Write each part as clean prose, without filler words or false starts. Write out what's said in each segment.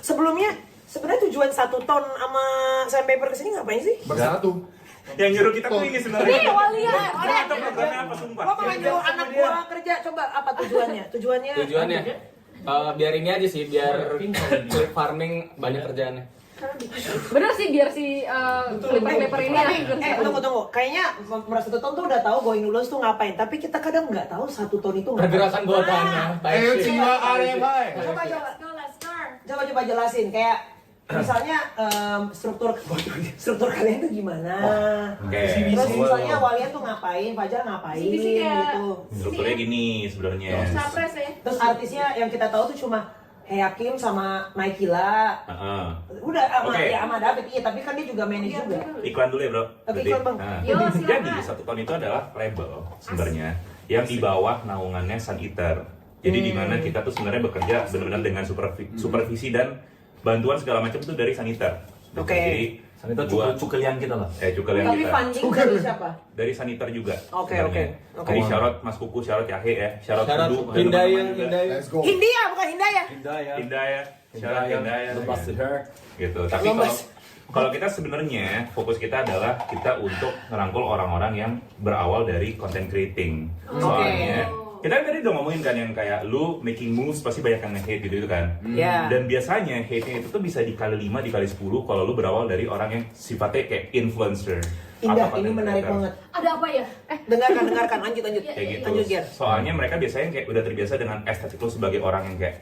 Sebelumnya sebenarnya tujuan 1 ton sama Sandpaper kesini ngapain sih? Bersatu. Yang nyuruh kita tuh ini sebenarnya. Iya, Walia. Gua atau programnya apa sumpah? Gua mau nyuruh anak gua kerja, coba apa tujuannya? Tujuannya biar ini aja sih, biar farming banyak kerjaannya. Bener sih biar si paper ini ya. tunggu. Kayaknya merasa 1 ton tuh udah tahu Going Noodles tuh ngapain, tapi kita kadang nggak tahu 1 ton itu ngapain. Pergerakan buatannya. Ayo Cingwa Aremai. Coba jelasin kayak misalnya struktur kalian tuh gimana? Terus misalnya Walian tuh ngapain, Fajar ngapain gitu. Strukturnya gini sebenarnya. Terus artisnya yang kita tahu tuh cuma Hakim sama Naikila. Udah sama David, iya, tapi kan dia juga manage juga. Iklan dulu ya bro. Oke, iklan, Bang. Yo, Jadi silakan. 1 ton itu adalah label sebenarnya yang di bawah naungannya Sun Eater. Jadi di mana kita tuh sebenarnya bekerja benar-benar dengan supervisi dan bantuan segala macam itu dari Sun Eater. Oke. Jadi Itu cukelian kita lah. cukelian Tapi kita. funding dari siapa? Dari Sun Eater juga. Oke. Jadi syarat Mas Kuku, syarat Yahe ya, syarat Kudu. Hindaya. Let's go. Hindia bukan Hindaya. Hindaya, syarat Hindaya. Lepas to her. Gitu. Tapi kalau kita sebenarnya fokus kita adalah kita untuk merangkul orang-orang yang berawal dari content creating. Soalnya kita tadi udah ngomongin kan yang kayak lu making moves pasti banyak yang nge-hate gitu kan. Iya. Dan biasanya hate-nya itu tuh bisa dikali 5, dikali 10 kalau lu berawal dari orang yang sifatnya kayak influencer. Indah, atau ini content menarik creator. banget. Ada apa ya? Dengarkan, lanjut. Kayak gitu. Lanjut, Ger. Soalnya mereka biasanya kayak udah terbiasa dengan estetik lu sebagai orang yang kayak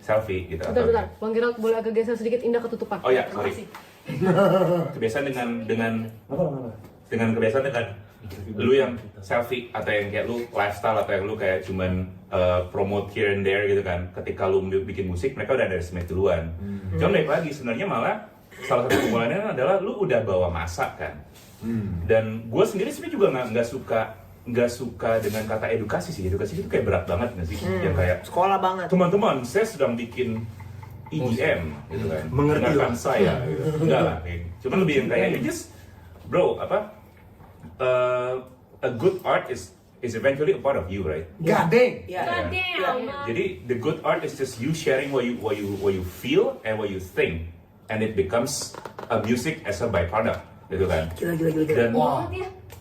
selfie gitu. Bentar. Bang Gerald boleh agak geser sedikit, Indah ketutupan. Oh ya, sorry. Kebiasaan dengan kebiasaan dengan lu yang selfie atau yang kayak lu lifestyle atau yang lu kayak cuman promote here and there gitu kan. Ketika lu bikin musik, mereka udah ada estimate duluan. Cuman baik lagi sebenarnya malah salah satu keunggulannya adalah lu udah bawa masa kan. Dan gue sendiri sebenarnya juga nggak suka dengan kata edukasi sih. Edukasi itu kayak berat banget nggak sih? Yang kayak Sekolah banget. teman-teman saya sedang bikin EDM gitu kan. Mengerti Dengarkan lah. saya gitu. Enggak lah kayak. Cuman lebih yang kayak you just bro a good art is eventually a part of you, right? Gading. Iya. Jadi the good art is just you sharing what you feel and what you think, and it becomes a music as a byproduct, gitu kan? Gila. Dan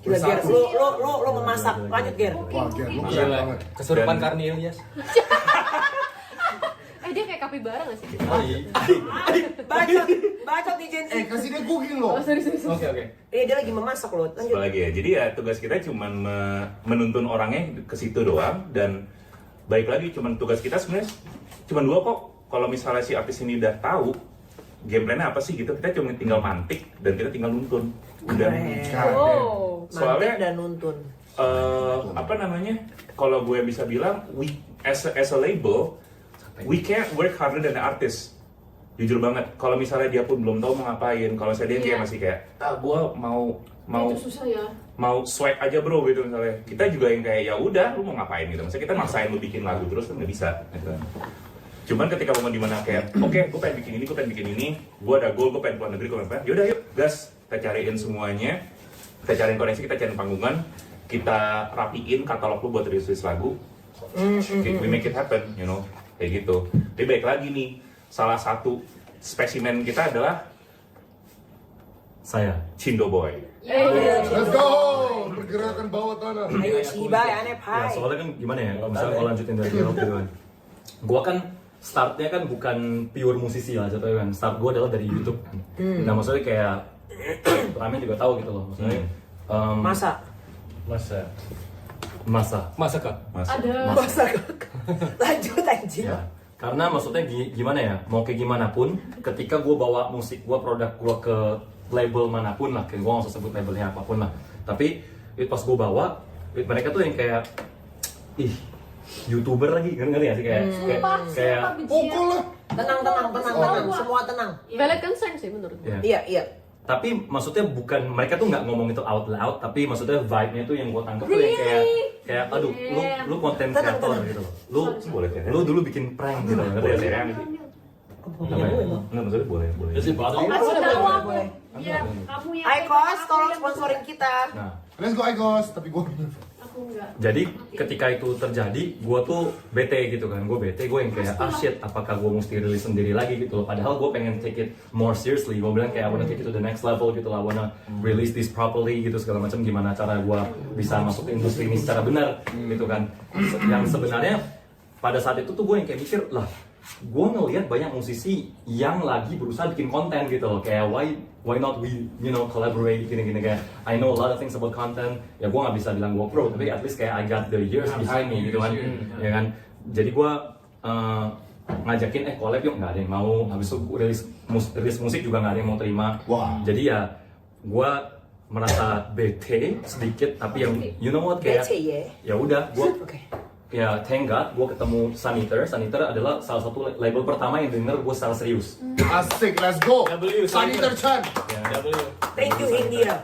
Gila, Ger. Lu memasak. Lanjut, Ger. Wah, Ger, lu keren banget. Kesurupan Dan- Karnil, yes. Dia kayak kapibara gak sih? Bacot di Gen Z. Kasih dia cooking loh. Oh, sorry. Oke. Dia lagi memasak loh. Lanjut. apalagi ya, jadi ya tugas kita cuman menuntun orangnya ke situ doang, dan baik lagi cuman tugas kita sebenarnya cuman 2 kok. Kalau misalnya si artis ini udah tahu game plan-nya apa sih gitu, kita cuma tinggal mantik dan kita tinggal nuntun. Udah. Oh. Soalnya Mantik dan nuntun. apa namanya? Kalau gue bisa bilang, we as a label, we can't work harder than the artist. Jujur banget. Kalau misalnya dia pun belum tahu mau ngapain, kalau misalnya dia kayak masih kayak, gue mau Itu susah ya. mau swag aja bro gitu misalnya. Kita juga yang kayak ya udah, lu mau ngapain gitu. Misalnya kita maksain lu bikin lagu terus kan nggak bisa. Gitu. Cuman ketika momen dimana kayak, oke, gue pengen bikin ini, gue ada goal, gue pengen keluar negeri, gue pengen, yaudah yuk, gas, kita cariin semuanya, kita cariin koneksi, kita cariin panggungan, kita rapiin katalog lu buat rilis lagu, we make it happen, you know, kayak gitu. Tapi baik lagi nih, salah satu spesimen kita adalah Saya. Cindo Boy. Let's go. Pergerakan bawah tanah. Ayo, Shiba, Anep, Ya, hai. soalnya kan gimana ya, kalau misalnya kalau lanjutin dari Gerald gitu kan. Gua kan startnya kan bukan pure musisi lah jatuhnya kan. Start gua adalah dari YouTube kan. Nah maksudnya kayak Rame juga tahu gitu loh. Maksudnya masa kak. Ada. Lanjut anjing. Ya. Karena maksudnya gimana ya, mau kayak gimana pun, ketika gue bawa musik gue, produk gue ke label manapun lah, kayak gue nggak usah sebut labelnya apapun lah. Tapi pas gue bawa, mereka tuh yang kayak, ih, YouTuber lagi, ngerti gak sih kayak Pukul lah. Tenang. Semua tenang. Valid concern sih menurut gue. ya. Iya. Tapi maksudnya bukan, mereka tuh nggak ngomong itu out loud, tapi maksudnya vibe-nya tuh yang gue tangkap tuh yang kayak aduh, lu konten kreator gitu loh. Lu dulu bikin prank gitu, ngerti Boleh gak sih? serang sih? Enggak, maksudnya boleh. Kasih tahu aku. Iya, kamu yang Aikos, tolong sponsorin kita. Nah, Let's go Igos. Tapi gue aku Jadi ketika itu terjadi, gue tuh bete gitu kan, gue yang kayak shit, apakah gue mesti rilis sendiri lagi gitu loh. Padahal gue pengen take it more seriously, gue bilang kayak I wanna take it to the next level gitu lah, I wanna release this properly gitu segala macam, gimana cara gue bisa masuk ke industri ini secara benar gitu kan. Yang sebenarnya pada saat itu tuh gue yang kayak mikir lah, gue ngelihat banyak musisi yang lagi berusaha bikin konten gitu loh, kayak why not we collaborate gini kayak I know a lot of things about content, ya gue nggak bisa bilang gue pro, tapi at least kayak I got the years behind me gitu kan, ya kan. Jadi gue ngajakin collab yuk, nggak ada yang mau. Habis itu rilis musik juga nggak ada yang mau terima. Jadi ya gue merasa bete sedikit, tapi yang you know what kayak ya udah gue ya thank God gue ketemu Saniter adalah salah satu label pertama yang denger gue secara serius. Asik, let's go. W, Saniter Chan. Ya, Thank you India.